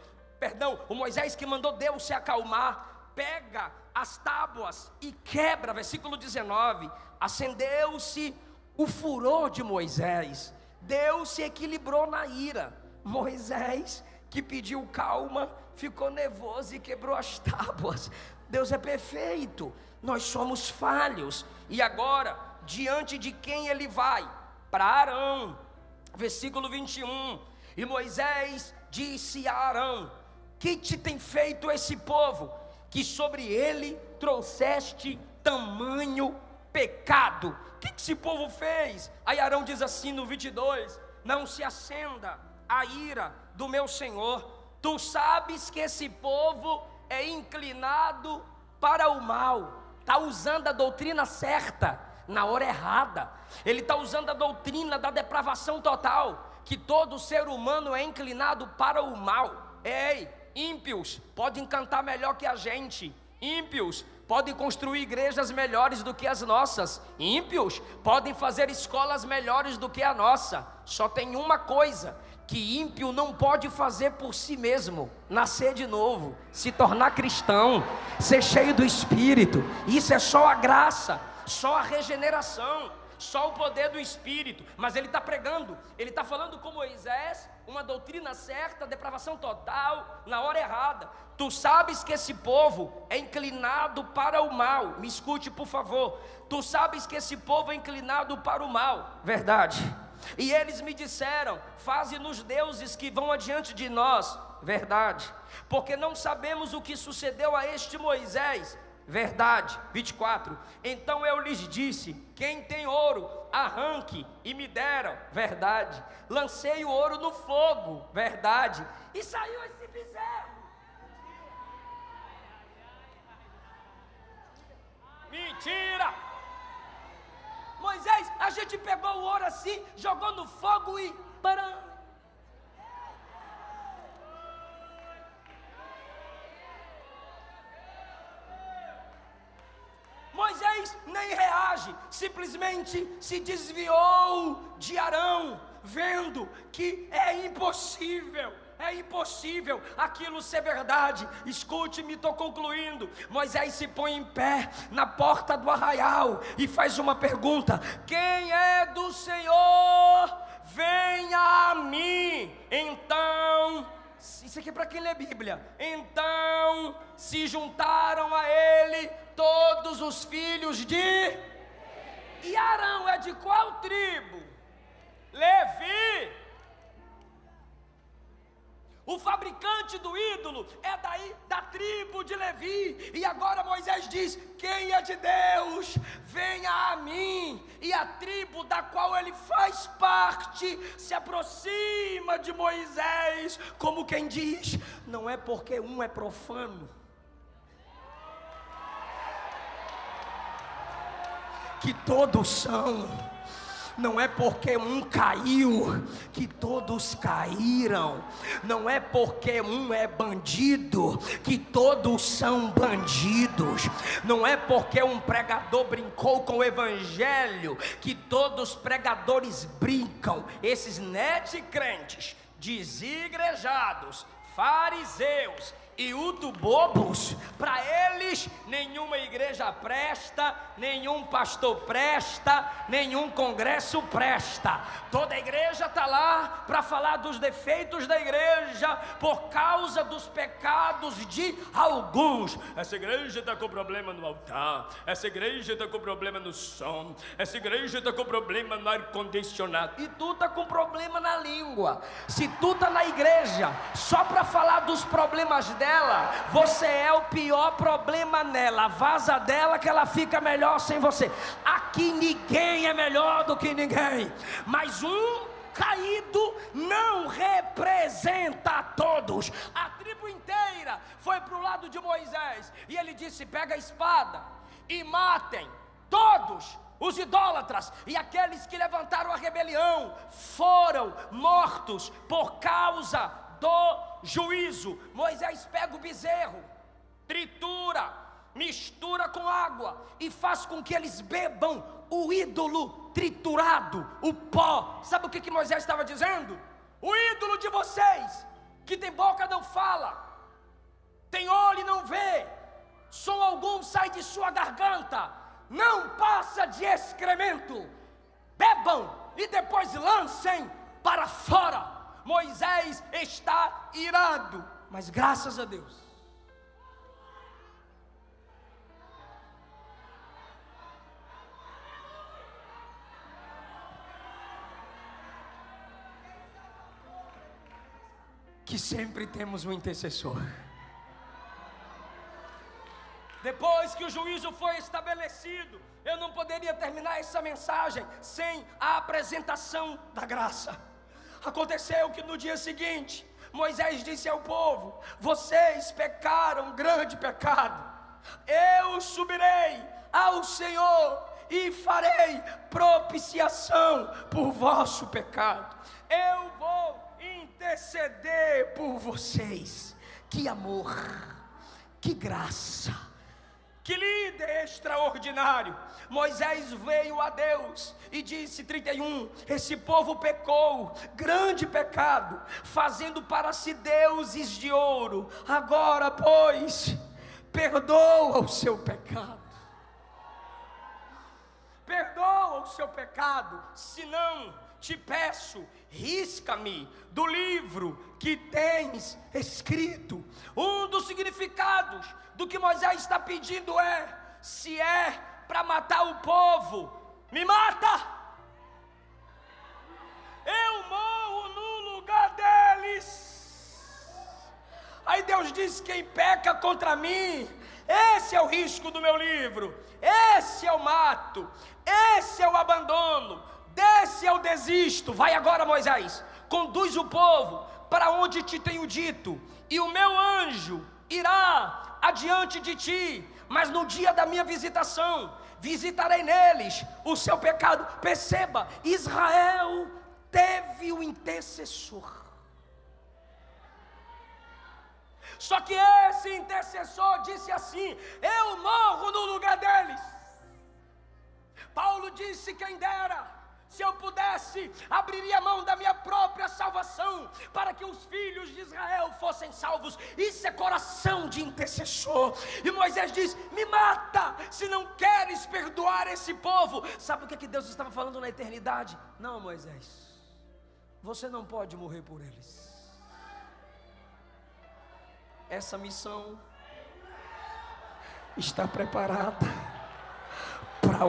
[SPEAKER 3] Perdão, o Moisés que mandou Deus se acalmar, pega as tábuas e quebra. Versículo 19: acendeu-se o furor de Moisés, Deus se equilibrou na ira. Moisés, que pediu calma, ficou nervoso e quebrou as tábuas. Deus é perfeito, nós somos falhos. E agora, diante de quem ele vai? Para Arão. Versículo 21: e Moisés disse a Arão: que te tem feito esse povo, que sobre ele trouxeste tamanho pecado? O que esse povo fez? Aí Arão diz assim no 22: não se acenda a ira do meu Senhor. Tu sabes que esse povo é inclinado para o mal. Está usando a doutrina certa na hora errada. Ele está usando a doutrina da depravação total, que todo ser humano é inclinado para o mal. Ei, ímpios podem cantar melhor que a gente. Ímpios podem construir igrejas melhores do que as nossas. Ímpios podem fazer escolas melhores do que a nossa. Só tem uma coisa que ímpio não pode fazer por si mesmo: nascer de novo, se tornar cristão, ser cheio do Espírito. Isso é só a graça, só a regeneração, só o poder do Espírito. Mas ele está pregando, ele está falando com Moisés uma doutrina certa, depravação total, na hora errada. Tu sabes que esse povo é inclinado para o mal. Me escute, por favor. Tu sabes que esse povo é inclinado para o mal. Verdade. E eles me disseram: faze-nos deuses que vão adiante de nós. Verdade. Porque não sabemos o que sucedeu a este Moisés. Verdade. 24: então eu lhes disse: quem tem ouro, arranque. E me deram. Verdade. Lancei o ouro no fogo. Verdade. E saiu esse bezerro. Mentira. Moisés, a gente pegou o ouro assim, jogou no fogo e param. Moisés nem reage, simplesmente se desviou de Arão, vendo que é impossível aquilo ser verdade. Escute-me, estou concluindo. Moisés se põe em pé na porta do arraial e faz uma pergunta: quem é do Senhor, venha a mim. Então, isso aqui é para quem lê Bíblia. Então se juntaram a ele todos os filhos de... E Arão é de qual tribo? Levi. O fabricante do ídolo é daí, da tribo de Levi. E agora Moisés diz: quem é de Deus, venha a mim. E a tribo da qual ele faz parte se aproxima de Moisés, como quem diz: não é porque um é profano que todos são. Não é porque um caiu que todos caíram. Não é porque um é bandido que todos são bandidos. Não é porque um pregador brincou com o evangelho que todos os pregadores brincam. Esses net crentes desigrejados, fariseus e bobos. Para eles nenhuma igreja presta, nenhum pastor presta, nenhum congresso presta. Toda a igreja está lá para falar dos defeitos da igreja por causa dos pecados de alguns. Essa igreja está com problema no altar, essa igreja está com problema no som, essa igreja está com problema no ar-condicionado, e tu está com problema na língua. Se tu está na igreja só para falar dos problemas dela, você é o pior problema nela. Vaza dela que ela fica melhor sem você. Aqui ninguém é melhor do que ninguém, mas um caído não representa a todos. A tribo inteira foi para o lado de Moisés e ele disse: pega a espada e matem todos os idólatras, e aqueles que levantaram a rebelião foram mortos por causa do juízo. Moisés pega o bezerro, tritura, mistura com água e faz com que eles bebam o ídolo triturado, o pó. Sabe o que Moisés estava dizendo? O ídolo de vocês, que tem boca não fala, tem olho e não vê, som algum sai de sua garganta, não passa de excremento, bebam e depois lancem para fora. Moisés está irado, mas graças a Deus, que sempre temos um intercessor. Depois que o juízo foi estabelecido, eu não poderia terminar essa mensagem sem a apresentação da graça. Aconteceu que no dia seguinte, Moisés disse ao povo: vocês pecaram um grande pecado. Eu subirei ao Senhor e farei propiciação por vosso pecado. Eu vou interceder por vocês. Que amor, que graça, que líder extraordinário. Moisés veio a Deus e disse, 31, esse povo pecou, grande pecado, fazendo para si deuses de ouro. Agora, pois, perdoa o seu pecado. Perdoa o seu pecado, senão te peço, risca-me do livro que tens escrito. Um dos significados do que Moisés está pedindo é: se é para matar o povo, me mata, eu morro no lugar deles. Aí Deus diz: quem peca contra mim, esse é o risco do meu livro, esse eu mato, esse eu abandono, desse eu desisto. Vai agora, Moisés, conduz o povo para onde te tenho dito, e o meu anjo irá adiante de ti, mas no dia da minha visitação, visitarei neles o seu pecado. Perceba, Israel teve o intercessor. Só que esse intercessor disse assim: eu morro no lugar deles. Paulo disse: quem dera, se eu pudesse, abriria mão da minha própria salvação, para que os filhos de Israel fossem salvos. Isso é coração de intercessor. E Moisés diz: me mata, se não queres perdoar esse povo. Sabe o que Deus estava falando na eternidade? Não, Moisés, você não pode morrer por eles. Essa missão está preparada para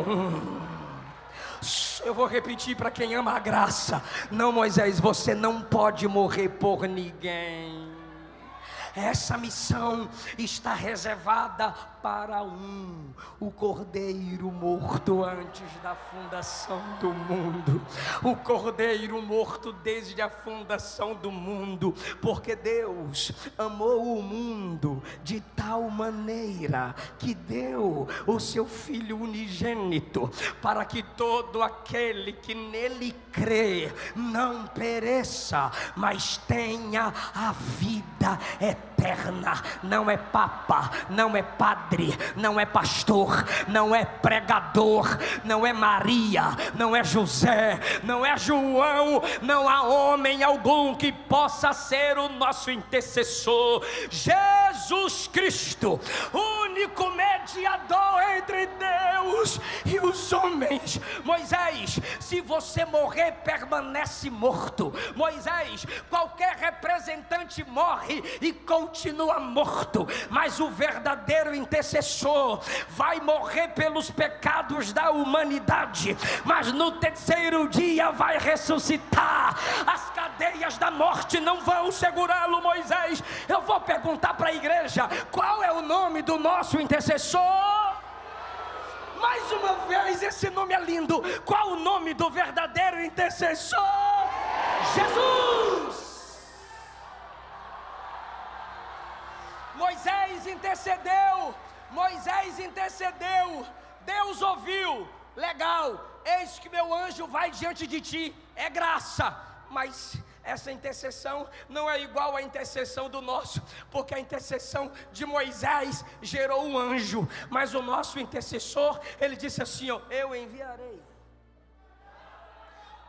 [SPEAKER 3] eu vou repetir para quem ama a graça. Não, Moisés, você não pode morrer por ninguém. Essa missão está reservada para o cordeiro morto antes da fundação do mundo. O cordeiro morto desde a fundação do mundo, porque Deus amou o mundo de tal maneira que deu o seu Filho unigênito, para que todo aquele que nele crê não pereça, mas tenha a vida eterna. eterna, não é papa, não é padre, não é pastor, não é pregador, não é Maria, não é José, não é João, não há homem algum que possa ser o nosso intercessor. Jesus Cristo, único mediador entre Deus e os homens. Moisés, se você morrer, permanece morto. Moisés, qualquer representante morre e continua morto, mas o verdadeiro intercessor vai morrer pelos pecados da humanidade, mas no terceiro dia vai ressuscitar. As cadeias da morte não vão segurá-lo. Moisés, eu vou perguntar para a igreja: qual é o nome do nosso intercessor? Mais uma vez, esse nome é lindo. Qual o nome do verdadeiro intercessor? Jesus. Moisés intercedeu, Deus ouviu, legal, eis que meu anjo vai diante de ti, é graça, mas essa intercessão não é igual à intercessão do nosso, porque a intercessão de Moisés gerou um anjo, mas o nosso intercessor, ele disse assim, ó, eu enviarei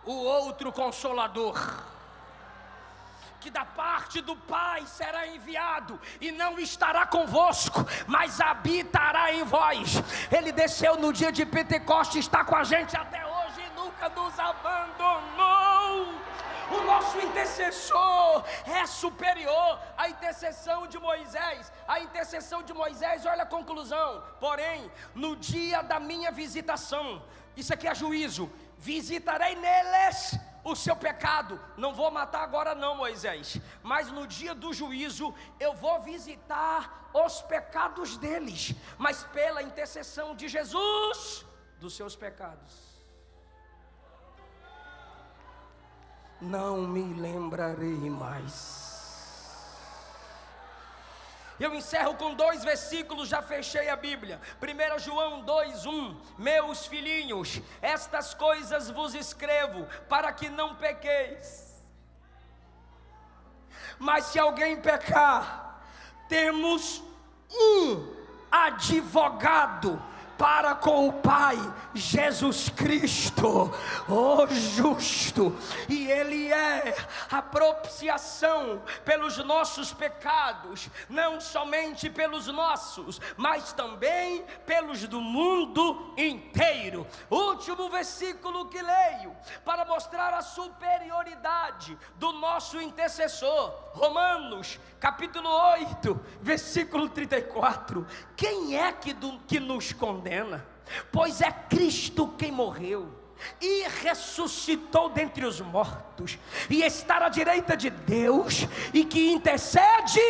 [SPEAKER 3] o outro Consolador, que da parte do Pai será enviado, e não estará convosco, mas habitará em vós. Ele desceu no dia de Pentecostes, está com a gente até hoje e nunca nos abandonou. O nosso intercessor é superior à intercessão de Moisés. A intercessão de Moisés, olha a conclusão: porém, no dia da minha visitação, isso aqui é juízo, visitarei neles o seu pecado. Não vou matar agora não, Moisés, mas no dia do juízo eu vou visitar os pecados deles, mas pela intercessão de Jesus, dos seus pecados não me lembrarei mais. Eu encerro com 2 versículos, já fechei a Bíblia. 1 João 2:1. Meus filhinhos, estas coisas vos escrevo para que não pequeis. Mas se alguém pecar, temos um advogado para com o Pai, Jesus Cristo, o justo, e Ele é a propiciação pelos nossos pecados, não somente pelos nossos, mas também pelos do mundo inteiro. Último versículo que leio, para mostrar a superioridade do nosso intercessor, Romanos, capítulo 8, versículo 34. Quem é que nos condena? Pois é Cristo quem morreu e ressuscitou dentre os mortos, e está à direita de Deus, e que intercede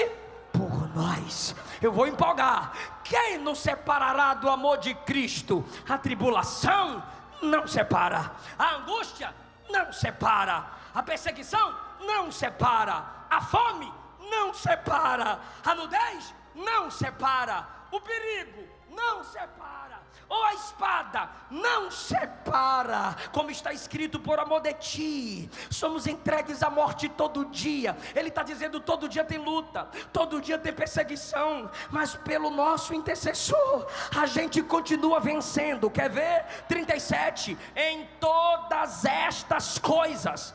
[SPEAKER 3] por nós. Eu vou empolgar. Quem nos separará do amor de Cristo? A tribulação não separa, a angústia não separa, a perseguição não separa, a fome não separa, a nudez não separa, o perigo não separa, ou a espada não separa. Como está escrito, por amor de ti somos entregues à morte todo dia. Ele está dizendo, todo dia tem luta, todo dia tem perseguição, mas pelo nosso intercessor a gente continua vencendo. Quer ver? 37. Em todas estas coisas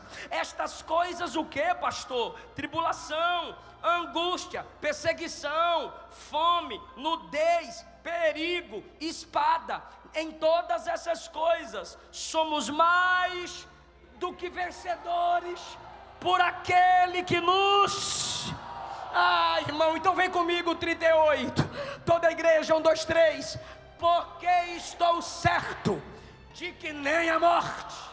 [SPEAKER 3] o que, pastor? Tribulação, angústia, perseguição, fome, nudez, perigo, espada. Em todas essas coisas somos mais do que vencedores por aquele que nos... irmão, então vem comigo, 38. Toda a igreja, 1, 2, 3. Porque estou certo de que nem a morte,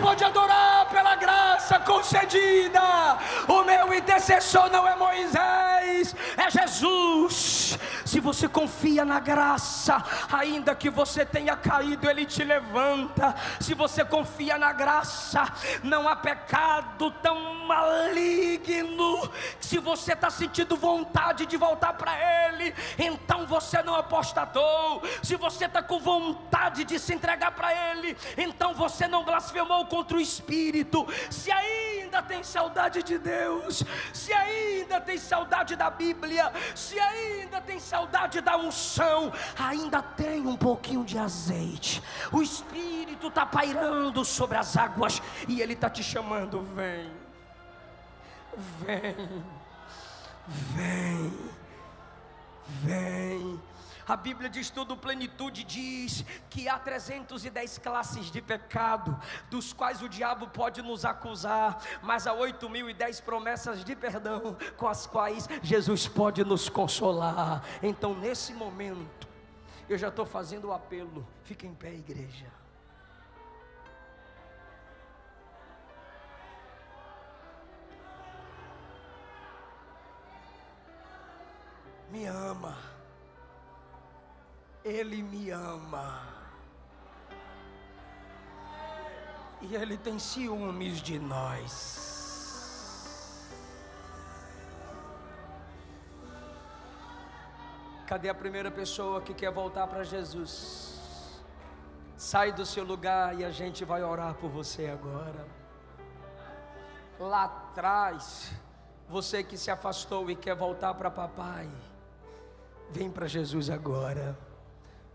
[SPEAKER 3] pode adorar pela graça graça concedida. O meu intercessor não é Moisés, é Jesus. Se você confia na graça, ainda que você tenha caído, Ele te levanta. Se você confia na graça, não há pecado tão maligno. Se você está sentindo vontade de voltar para Ele, então você não apostatou. Se você está com vontade de se entregar para Ele, então você não blasfemou contra o Espírito. Se ainda tem saudade de Deus, se ainda tem saudade da Bíblia, se ainda tem saudade da unção, ainda tem um pouquinho de azeite. O Espírito está pairando sobre as águas e Ele está te chamando: vem, vem, vem, vem. A Bíblia diz tudo, plenitude diz que há 310 classes de pecado, dos quais o diabo pode nos acusar, mas há 8.010 promessas de perdão, com as quais Jesus pode nos consolar. Então nesse momento, eu já estou fazendo o apelo. Fica em pé, igreja. Me ama. Ele me ama. E Ele tem ciúmes de nós. Cadê a primeira pessoa que quer voltar para Jesus? Sai do seu lugar e a gente vai orar por você agora. Lá atrás, você que se afastou e quer voltar para papai, vem para Jesus agora.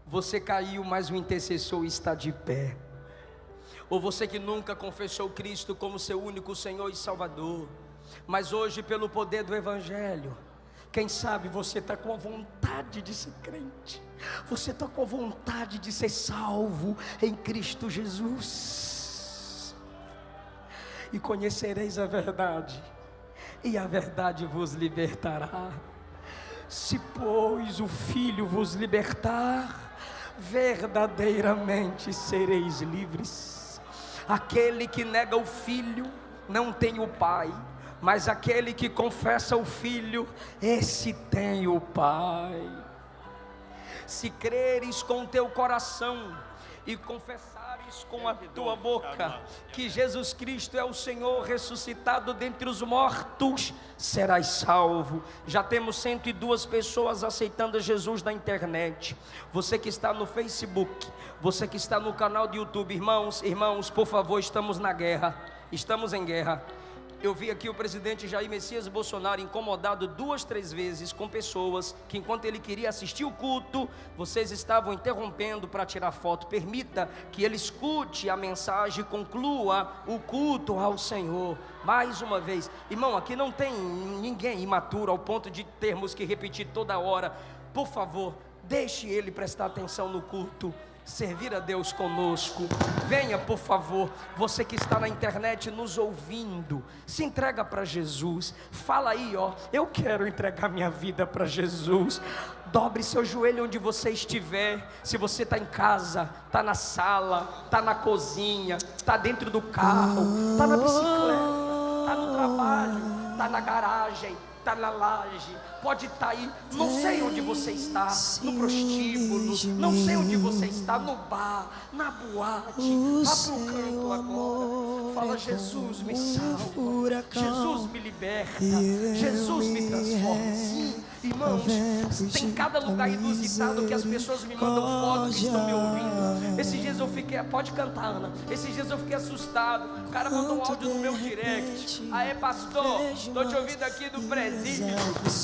[SPEAKER 3] Você caiu, mas o intercessor está de pé. Ou você que nunca confessou Cristo como seu único Senhor e Salvador, mas hoje pelo poder do Evangelho, quem sabe você está com a vontade de ser crente, você está com a vontade de ser salvo em Cristo Jesus. E conhecereis a verdade, e a verdade vos libertará. Se pois o Filho vos libertar, verdadeiramente sereis livres. Aquele que nega o Filho não tem o Pai, mas aquele que confessa o Filho, esse tem o Pai. Se creres com o teu coração e confessares com a tua boca que Jesus Cristo é o Senhor ressuscitado dentre os mortos, serás salvo. Já temos 102 pessoas aceitando Jesus na internet. Você que está no Facebook, você que está no canal do YouTube, irmãos, por favor, estamos na guerra, estamos em guerra. Eu vi aqui o presidente Jair Messias Bolsonaro incomodado 2, 3 vezes com pessoas que, enquanto ele queria assistir o culto, vocês estavam interrompendo para tirar foto. Permita que ele escute a mensagem e conclua o culto ao Senhor. Mais uma vez, irmão, aqui não tem ninguém imaturo ao ponto de termos que repetir toda hora. Por favor, deixe ele prestar atenção no culto, servir a Deus conosco. Venha, por favor, você que está na internet nos ouvindo, se entrega para Jesus. Fala aí, ó, eu quero entregar minha vida para Jesus. Dobre seu joelho onde você estiver. Se você está em casa, está na sala, está na cozinha, está dentro do carro, está na bicicleta, está no trabalho, está na garagem, está na laje, pode estar aí, não sei onde você está, no prostíbulo, não sei onde você está, no bar, na boate, vá para o canto agora, fala: Jesus me salva, Jesus me liberta, Jesus me transforma. Sim, irmãos, tem cada lugar inusitado que as pessoas me mandam fotos que estão me ouvindo. Esses dias eu fiquei, pode cantar, Ana, esses dias eu fiquei assustado, o cara mandou um áudio no meu direct: aê pastor, estou te ouvindo aqui do presídio.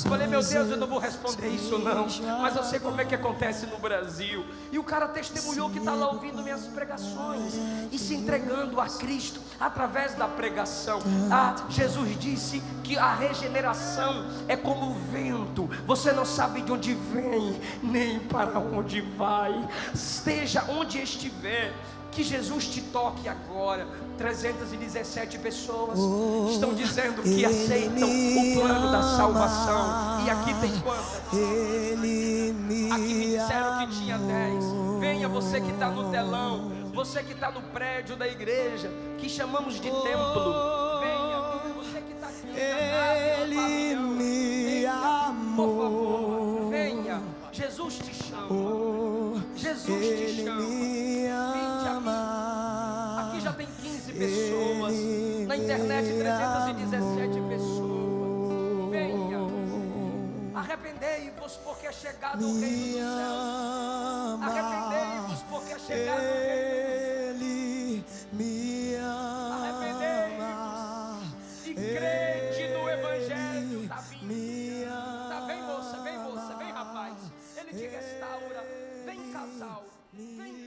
[SPEAKER 3] Falei: meu Deus, eu não vou responder isso não, mas eu sei como é que acontece no Brasil. E o cara testemunhou que está lá ouvindo minhas pregações e se entregando a Cristo através da pregação. Jesus disse que a regeneração é como o vento, você não sabe de onde vem, nem para onde vai. Esteja onde estiver, que Jesus te toque agora. 317 pessoas estão dizendo que aceitam o plano da salvação. E aqui tem quantas? Aqui me disseram que tinha 10. Venha você que está no telão, você que está no prédio da igreja, que chamamos de templo. Arrependei-vos porque é chegado o reino dos céus. Arrependei-vos porque é chegado o reino dos céus.
[SPEAKER 2] Ele me ama.
[SPEAKER 3] Arrependei-vos e crede no Evangelho. Está vindo. Tá, vem moça, vem rapaz. Ele te restaura. Vem casal, vem